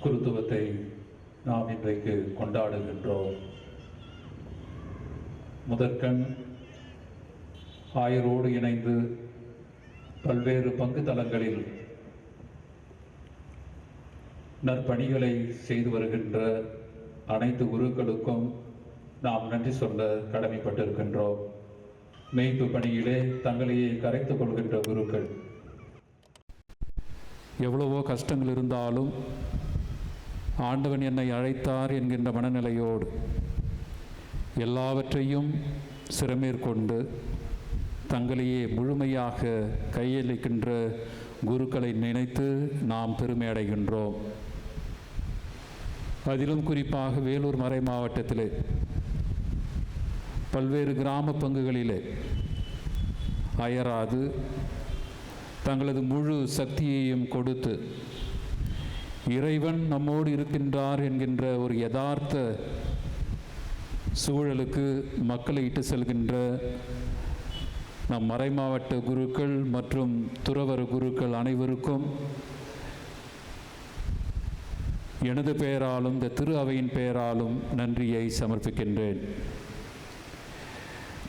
குருத்துவத்தை நாம் இன்றைக்கு கொண்டாடுகின்றோம். முதற்கண் ஆயரோடு இணைந்து பல்வேறு பங்கு தளங்களில் நற்பணிகளை செய்து வருகின்ற அனைத்து குருக்களுக்கும் நாம் நன்றி சொல்ல கடமைப்பட்டிருக்கின்றோம். மேய்ப்பு பணியிலே தங்களையே கரைத்துக் கொள்கின்ற குருக்கள் எவ்வளவோ கஷ்டங்கள் இருந்தாலும் ஆண்டவன் என்னை அழைத்தார் என்கின்ற மனநிலையோடு எல்லாவற்றையும் சிரமேற்கொண்டு தங்களையே முழுமையாக கையளிக்கின்ற குருக்களை நினைத்து நாம் பெருமை அடைகின்றோம். அதிலும் குறிப்பாக வேலூர் மறை மாவட்டத்திலே பல்வேறு கிராம பங்குகளிலே அயராது தங்களது முழு சக்தியையும் கொடுத்து இறைவன் நம்மோடு இருக்கின்றார் என்கின்ற ஒரு யதார்த்த சூழலுக்கு மக்களை இட்டு செல்கின்ற நம் மறைமாவட்ட குருக்கள் மற்றும் துறவர குருக்கள் அனைவருக்கும் எனது பெயராலும் இந்த திரு அவையின் பெயராலும் நன்றியை சமர்ப்பிக்கின்றேன்.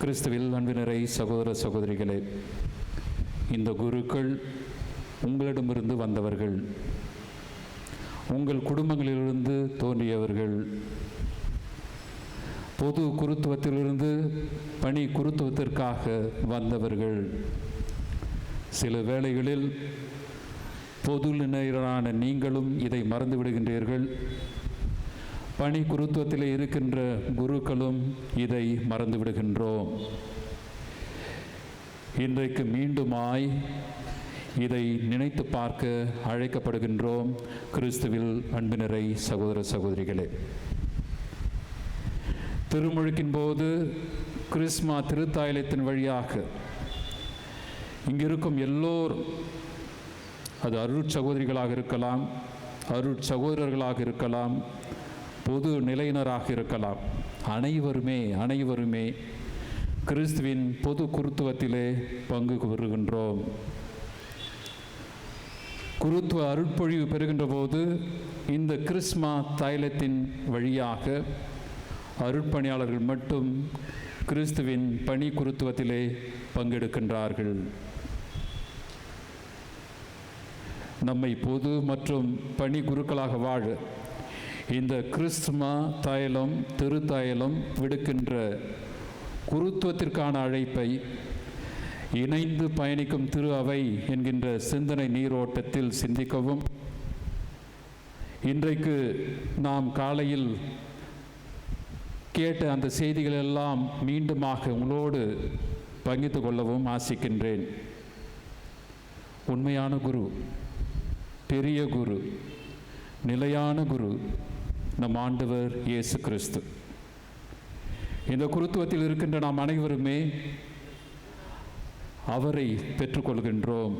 கிறிஸ்துவில் அன்பினரை சகோதர சகோதரிகளே, இந்த குருக்கள் உங்களிடமிருந்து வந்தவர்கள், உங்கள் குடும்பங்களிலிருந்து தோன்றியவர்கள், பொது குருத்துவத்திலிருந்து பணி குருத்துவத்திற்காக வந்தவர்கள். சில வேளைகளில் பொதுநிலையிலான நீங்களும் இதை மறந்து விடுகின்றீர்கள். பணி குருத்துவத்தில் இருக்கின்ற குருக்களும் இதை மறந்து விடுகின்றோம். இன்றைக்கு மீண்டுமாய் இதை நினைத்து பார்க்க அழைக்கப்படுகின்றோம். கிறிஸ்துவில் அன்பினரை சகோதர சகோதரிகளே, திருமுழுக்கின் போது கிறிஸ்மா திருத்தாயலத்தின் வழியாக இங்கிருக்கும் எல்லோரும், அது அருட்சகோதரிகளாக இருக்கலாம், அருட்சகோதரர்களாக இருக்கலாம், பொது நிலையினராக இருக்கலாம், அனைவருமே கிறிஸ்துவின் பொது குருத்துவத்திலே பங்கு பெறுகின்றோம். குருத்துவ அருட்பொழிவு பெறுகின்ற போது இந்த கிறிஸ்மா தைலத்தின் வழியாக அருட்பணியாளர்கள் மட்டும் கிறிஸ்துவின் பணி குருத்துவத்திலே பங்கெடுக்கின்றார்கள். நம்மை பொது மற்றும் பணி குருக்களாக வாழ இந்த கிறிஸ்துமா தைலம் திருத்தாயலம் விடுக்கின்ற குருத்துவத்திற்கான அழைப்பை இணைந்து பயணிக்கும் திரு அவை என்கின்ற சிந்தனை நீரோட்டத்தில் சிந்திக்கவும், இன்றைக்கு நாம் காலையில் கேட்ட அந்த செய்திகள் எல்லாம் மீண்டுமாக உங்களோடு பகிர்ந்து கொள்ளவும் ஆசிக்கின்றேன். உண்மையான குரு, பெரிய குரு, நிலையான குரு நம் ஆண்டவர் இயேசு கிறிஸ்து. இந்த குருத்துவத்தில் இருக்கின்ற நாம் அனைவருமே அவரை பெற்றுக்கொள்கின்றோம்.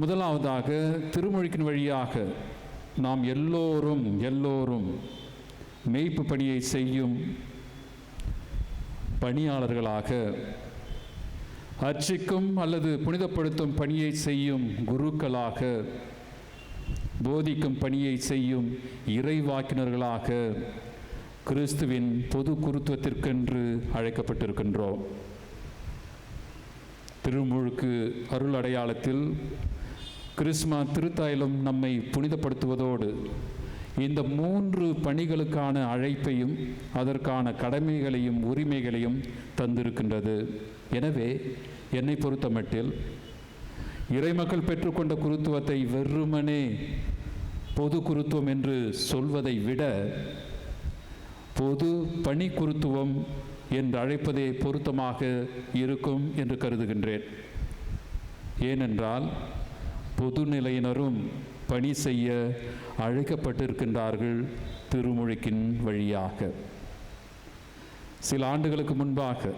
முதலாவதாக திருமுழுக்கின் வழியாக நாம் எல்லோரும் மேய்ப்பு பணியை செய்யும் பணியாளர்களாக, அர்ச்சிக்கும் அல்லது புனிதப்படுத்தும் பணியை செய்யும் குருக்களாக, போதிக்கும் பணியை செய்யும் இறைவாக்கினர்களாக கிறிஸ்துவின் பொது குருத்துவத்திற்கென்று அழைக்கப்பட்டிருக்கின்றோம். திருமுழுக்கு அருள் அடையாளத்தில் கிறிஸ்மா திருத்தாயிலும் நம்மை புனிதப்படுத்துவதோடு இந்த 3 பணிகளுக்கான அழைப்பையும் அதற்கான கடமைகளையும் உரிமைகளையும் தந்திருக்கின்றது. எனவே என்னை பொறுத்தமட்டில் இறைமக்கள் பெற்றுக்கொண்ட குருத்துவத்தை வெறுமனே பொது குருத்துவம் என்று சொல்வதை விட பொது பணி குருத்துவம் என்று அழைப்பதே பொருத்தமாக இருக்கும் என்று கருதுகின்றேன். ஏனென்றால் பொதுநிலையினரும் பணி செய்ய அழைக்கப்பட்டிருக்கின்றார்கள் திருமுழுக்கின் வழியாக. சில ஆண்டுகளுக்கு முன்பாக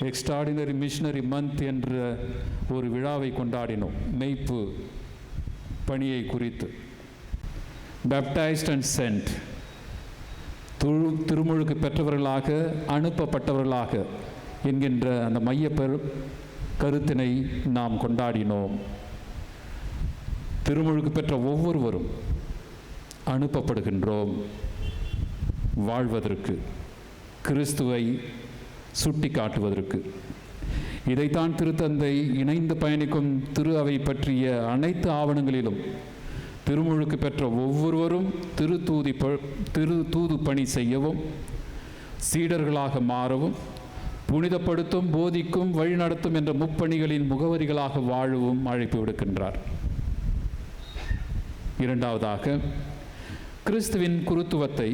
எக்ஸ்ட்ராடினரி மிஷனரி மந்த் என்ற ஒரு விழாவை கொண்டாடினோம். மெய்ப்பு பணியை குறித்து பேப்டைஸ்ட் அண்ட் சென்ட், திருமுழுக்கு பெற்றவர்களாக அனுப்பப்பட்டவர்களாக என்கின்ற அந்த மைய கருத்தினை நாம் கொண்டாடினோம். திருமுழுக்கு பெற்ற ஒவ்வொருவரும் அனுப்பப்படுகின்றோம் வாழ்வதற்கு, கிறிஸ்துவை சுட்டி காட்டுவதற்கு. இதைத்தான் திருத்தந்தை இணைந்து பயணிக்கும் திரு அவை பற்றிய அனைத்து ஆவணங்களிலும் திருமுழுக்கு பெற்ற ஒவ்வொருவரும் திரு தூது பணி செய்யவும், சீடர்களாக மாறவும், புனிதப்படுத்தும், போதிக்கும், வழிநடத்தும் என்ற முப்பணிகளின் முகவரிகளாக வாழவும் அழைப்பு விடுக்கின்றார். இரண்டாவதாக, கிறிஸ்துவின் குருத்துவத்தை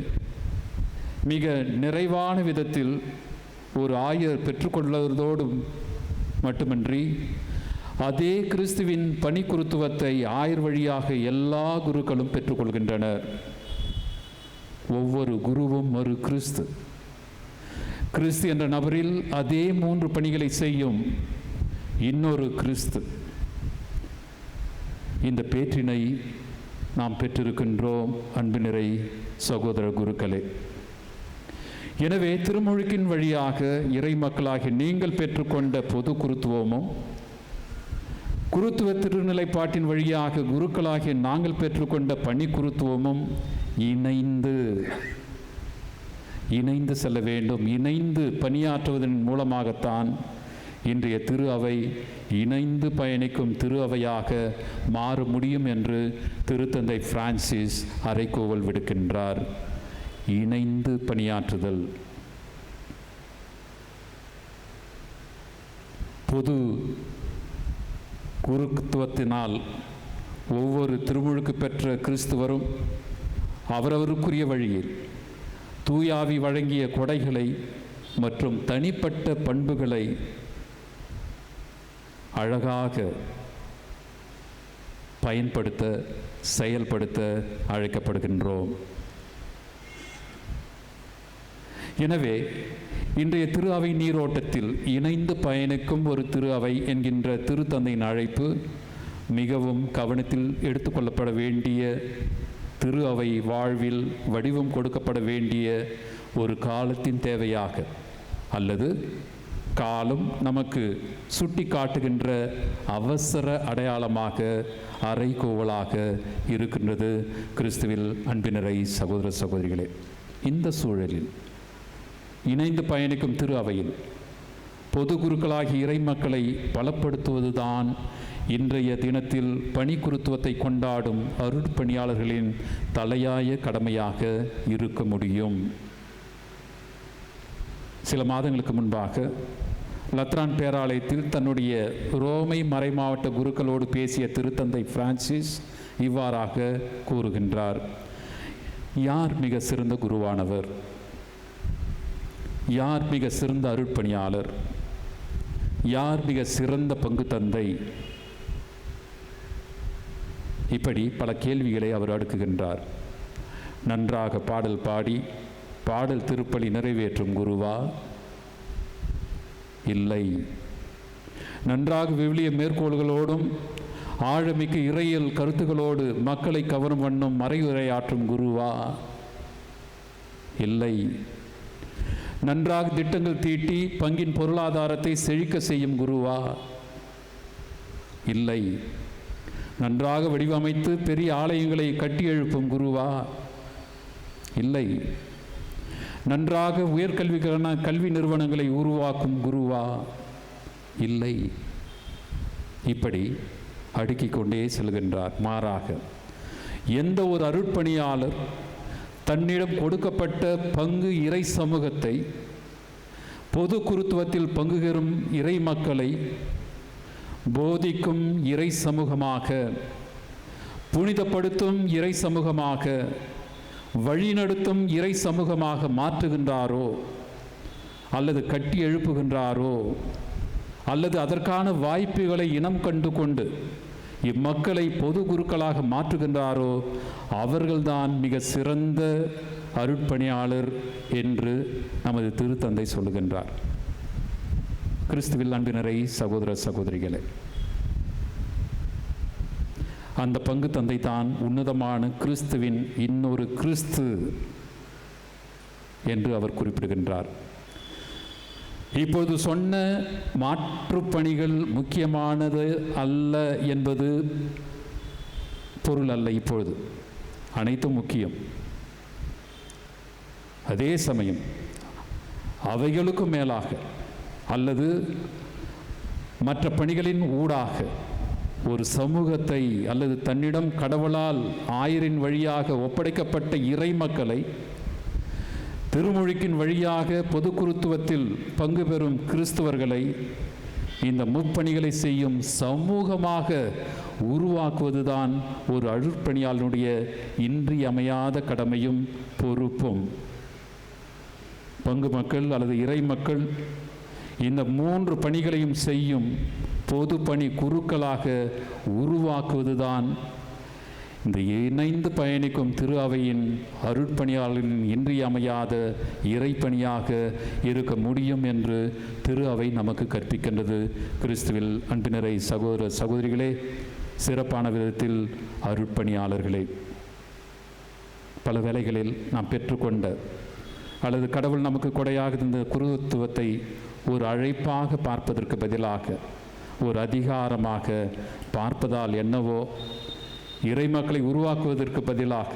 மிக நிறைவான விதத்தில் ஒரு ஆயர் பெற்றுக்கொள்வதோடு மட்டுமின்றி, அதே கிறிஸ்துவின் பணி குருத்துவத்தை ஆயர் வழியாக எல்லா குருக்களும் பெற்றுக்கொள்கின்றனர். ஒவ்வொரு குருவும் ஒரு கிறிஸ்து. கிறிஸ்து என்ற நபரில் அதே 3 பணிகளை செய்யும் இன்னொரு கிறிஸ்து. இந்த பேற்றினை நாம் பெற்றிருக்கின்றோம் அன்பு நிறை சகோதர குருக்களே. எனவே திருமுழுக்கின் வழியாக இறை மக்களாகி நீங்கள் பெற்றுக்கொண்ட பொது குருத்துவமும், குருத்துவ திருநிலைப்பாட்டின் வழியாக குருக்களாகிய நாங்கள் பெற்றுக்கொண்ட பணி குருத்துவமும் இணைந்து செல்ல வேண்டும். இணைந்து பணியாற்றுவதன் மூலமாகத்தான் இன்றைய திரு அவை இணைந்து பயணிக்கும் திரு அவையாக மாற முடியும் என்று திருத்தந்தை பிரான்சிஸ் அறைகூவல் விடுக்கின்றார். இணைந்து பணியாற்றுதல். பொது குருத்துவத்தினால் ஒவ்வொரு திருமுழுக்கு பெற்ற கிறிஸ்துவரும் அவரவருக்குரிய வழியில் தூயாவி வழங்கிய கொடைகளை மற்றும் தனிப்பட்ட பண்புகளை அழகாக பயன்படுத்த, செயல்படுத்த அழைக்கப்படுகின்றோம். எனவே இன்றைய திரு அவை நீரோட்டத்தில் இணைந்து பயணிக்கும் ஒரு திரு அவை என்கின்ற திருத்தந்தையின் அழைப்பு மிகவும் கவனத்தில் எடுத்துக்கொள்ளப்பட வேண்டிய, திரு அவை வாழ்வில் வடிவம் கொடுக்கப்பட வேண்டிய ஒரு காலத்தின் தேவையாக, அல்லது காலம் நமக்கு சுட்டி காட்டுகின்ற அவசர அடையாளமாக, அறைகூவலாக இருக்கின்றது. கிறிஸ்துவில் அன்பினரை சகோதர சகோதரிகளே, இந்த சூழலில் இணைந்து பயணிக்கும் திரு அவையில் பொது குருக்களாகிய இறை மக்களை பலப்படுத்துவதுதான் இன்றைய தினத்தில் பணி குருத்துவத்தை கொண்டாடும் அருட்பணியாளர்களின் தலையாய கடமையாக இருக்க முடியும். சில மாதங்களுக்கு முன்பாக லத்ரான் பேராலயத்தில் தன்னுடைய ரோமை மறைமாவட்ட குருக்களோடு பேசிய திருத்தந்தை பிரான்சிஸ் இவ்வாறாக கூறுகின்றார். யார் மிக சிறந்த குருவானவர்? யார் மிக சிறந்த அருட்பணியாளர்? யார் மிக சிறந்த பங்கு தந்தை? இப்படி பல கேள்விகளை அவர் அடுக்குகின்றார். நன்றாக பாடல் பாடி பாடல் திருப்பலி நிறைவேற்றும் குருவா? இல்லை. நன்றாக விவிலிய மேற்கோள்களோடும் ஆழமிக்க இறையியல் கருத்துகளோடு மக்களை கவரும் வண்ணம் மறையுரையாற்றும் குருவா? இல்லை. நன்றாக திட்டங்கள் தீட்டி பங்கின் பொருளாதாரத்தை செழிக்க செய்யும் குருவா? இல்லை. நன்றாக வடிவமைத்து பெரிய ஆலயங்களை கட்டி எழுப்பும் குருவா? இல்லை. நன்றாக உயர்கல்விக்கான கல்வி நிறுவனங்களை உருவாக்கும் குருவா? இல்லை. இப்படி அடுக்கிக் கொண்டே செல்கின்றார். மாறாக எந்த ஒரு அருட்பணியாளர் தன்னிடம் கொடுக்கப்பட்ட பங்கு இறை சமூகத்தை, பொது குருத்துவத்தில் பங்குபெறும் இறை மக்களை போதிக்கும் இறை சமூகமாக, புனிதப்படுத்தும் இறை சமூகமாக, வழிநடத்தும் இறை சமூகமாக மாற்றுகின்றாரோ, அல்லது கட்டி எழுப்புகின்றாரோ, அல்லது அதற்கான வாய்ப்புகளை இனம் கண்டு கொண்டு இம்மக்களை பொது குருக்களாக மாற்றுகின்றாரோ, அவர்கள்தான் மிக சிறந்த அருட்பணியாளர் என்று நமது திருத்தந்தை சொல்லுகின்றார். கிறிஸ்துவில் அன்பினரை சகோதர சகோதரிகளே, அந்த பங்கு தந்தை தான் உன்னதமான கிறிஸ்துவின் இன்னொரு கிறிஸ்து என்று அவர் குறிப்பிடுகின்றார். இப்போது சொன்ன மாற்றுப் பணிகள் முக்கியமானது அல்ல என்பது பொருள் அல்ல. இப்பொழுது அனைத்தும் முக்கியம். அதே சமயம் அவைகளுக்கும் மேலாக அல்லது மற்ற பணிகளின் ஊடாக ஒரு சமூகத்தை அல்லது தன்னிடம் கடவுளால் ஆயரின் வழியாக ஒப்படைக்கப்பட்ட இறை மக்களை திருமுழுக்கின் வழியாக பொது குருத்துவத்தில் பங்கு பெறும் கிறிஸ்தவர்களை இந்த முப்பணிகளை செய்யும் சமூகமாக உருவாக்குவதுதான் ஒரு அருட்பணியாளனுடைய இன்றியமையாத கடமையும் பொறுப்பும். பங்கு மக்கள் அல்லது இறை மக்கள் இந்த 3 பணிகளையும் செய்யும் பொது பணி குருக்களாக உருவாக்குவதுதான் இந்த இணைந்து பயணிக்கும் திரு அவையின் அருட்பணியாளரின் இன்றியமையாத இறைப்பணியாக இருக்க முடியும் என்று திரு அவை நமக்கு கற்பிக்கின்றது. கிறிஸ்துவில் அன்பினரை சகோதர சகோதரிகளே, சிறப்பான விதத்தில் அருட்பணியாளர்களே, பல வேளைகளில் நாம் பெற்றுக்கொண்ட அல்லது கடவுள் நமக்கு கொடையாக இந்த குருத்துவத்தை ஒரு அழைப்பாக பார்ப்பதற்கு பதிலாக ஒரு அதிகாரமாக பார்ப்பதால் என்னவோ இறைமக்களை உருவாக்குவதற்கு பதிலாக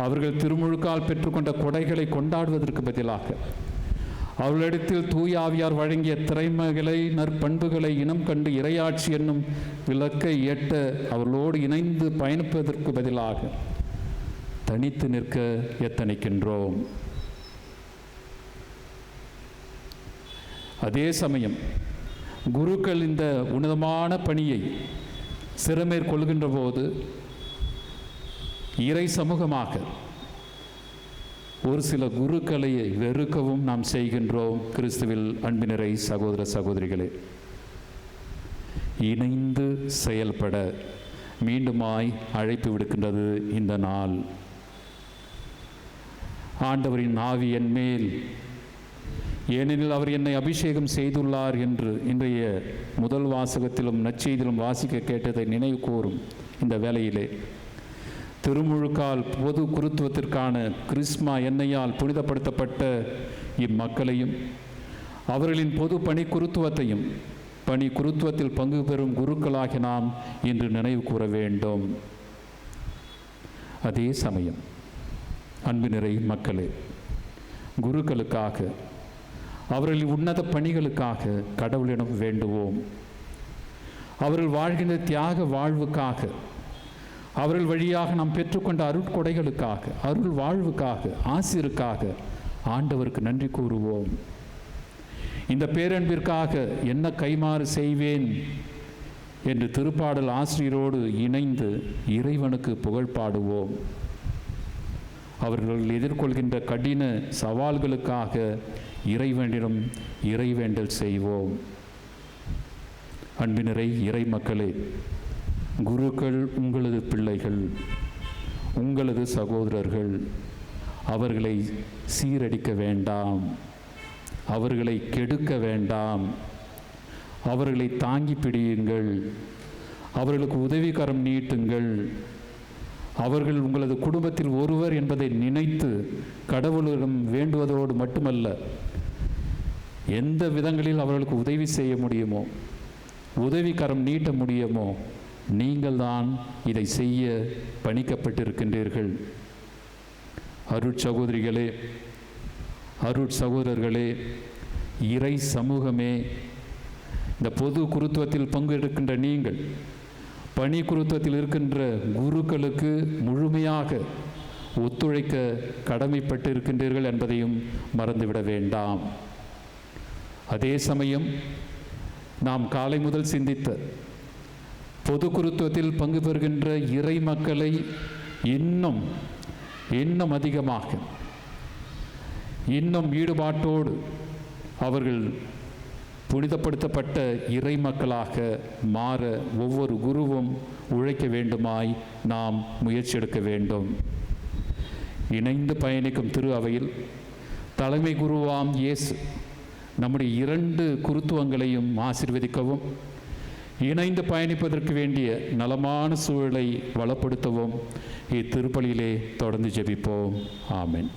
அவர்கள் திருமுழுக்கால் பெற்றுக்கொண்ட கொடைகளை கொண்டாடுவதற்கு பதிலாக அவர்களிடத்தில் தூய ஆவியார் வழங்கிய திறமைகளை நற்பண்புகளை இனம் கண்டு இறையாட்சி என்னும் இலக்கை எட்ட அவர்களோடு இணைந்து பயணிப்பதற்கு பதிலாக தனித்து நிற்க எத்தனிக்கின்றோம். அதே சமயம் குருக்கள் இந்த உன்னதமான பணியை சிறமேற்கொள்கின்ற போது இறை சமூகமாக ஒரு சில குருக்களை வெறுக்கவும் நாம் செய்கின்றோம். கிறிஸ்துவில் அன்பினரை சகோதர சகோதரிகளே, இணைந்து செயல்பட மீண்டுமாய் அழைப்பு விடுக்கின்றது இந்த நாள். ஆண்டவரின் ஆவி என் மேல், ஏனெனில் அவர் என்னை அபிஷேகம் செய்துள்ளார் என்று இன்றைய முதல் வாசகத்திலும் நற்செய்தியிலும் வாசிக்க கேட்டதை நினைவு கூறும் இந்த வேளையிலே திருமுழுக்கால் பொது குருத்துவத்திற்கான கிறிஸ்மா எண்ணெயால் புனிதப்படுத்தப்பட்ட இம்மக்களையும் அவர்களின் பொது பணி குருத்துவத்தையும் பணி குருத்துவத்தில் பங்கு பெறும் குருக்களாக நாம் இன்று நினைவு கூற வேண்டும். அதே சமயம் அன்பினரை மக்களே, குருக்களுக்காக அவர்களின் உன்னத பணிகளுக்காக கடவுளிடம் வேண்டுவோம். அவர்கள் வாழ்கின்ற தியாக வாழ்வுக்காக, அவர்கள் வழியாக நாம் பெற்றுக்கொண்ட அருட்கொடைகளுக்காக, அருள் வாழ்வுக்காக, ஆசிருக்காக ஆண்டவருக்கு நன்றி கூறுவோம். இந்த பேரன்பிற்காக என்ன கைமாறு செய்வேன் என்று திருப்பாடல் ஆசிரியரோடு இணைந்து இறைவனுக்கு புகழ் பாடுவோம். அவர்கள் எதிர்கொள்கின்ற கடின சவால்களுக்காக இறைவனிடம் இறைவேண்டல் செய்வோம். அன்பினரை இறை மக்களே, குருக்கள் உங்களது பிள்ளைகள், உங்களது சகோதரர்கள். அவர்களை சீரடிக்க வேண்டாம், அவர்களை கெடுக்க வேண்டாம், அவர்களை தாங்கி பிடியுங்கள், அவர்களுக்கு உதவிகரம் நீட்டுங்கள். அவர்கள் உங்களது குடும்பத்தில் ஒருவர் என்பதை நினைத்து கடவுளிடம் வேண்டுவதோடு மட்டுமல்ல, எந்த விதங்களில் அவர்களுக்கு உதவி செய்ய முடியுமோ, உதவிகரம் நீட்ட முடியுமோ, நீங்கள் தான் இதை செய்ய பணிக்கப்பட்டிருக்கின்றீர்கள். அருட்சகோதரிகளே, அருட்சகோதரர்களே, இறை சமூகமே, இந்த பொது குருத்துவத்தில் பங்கெடுக்கின்ற நீங்கள் பணி குருத்துவத்தில் இருக்கின்ற குருக்களுக்கு முழுமையாக ஒத்துழைக்க கடமைப்பட்டு இருக்கின்றீர்கள் என்பதையும் மறந்துவிட வேண்டாம். அதே சமயம் நாம் காலை முதல் சிந்தித்த பொது குருத்துவத்தில் பங்கு பெறுகின்ற இறை மக்களை இன்னும் அதிகமாக, இன்னும் ஈடுபாட்டோடு அவர்கள் புனிதப்படுத்தப்பட்ட இறை மக்களாக மாற ஒவ்வொரு குருவும் உழைக்க வேண்டுமாய் நாம் முயற்சி எடுக்க வேண்டும். இணைந்து பயணிக்கும் திரு அவையில் தலைமை குருவாம் இயேசு நம்முடைய 2 குருத்துவங்களையும் ஆசீர்வதிக்கவும், இணைந்து பயணிப்பதற்கு வேண்டிய நலமான சூழலை வளப்படுத்தவும் இத்திருப்பலியிலே தொடர்ந்து ஜெபிப்போம். ஆமென்.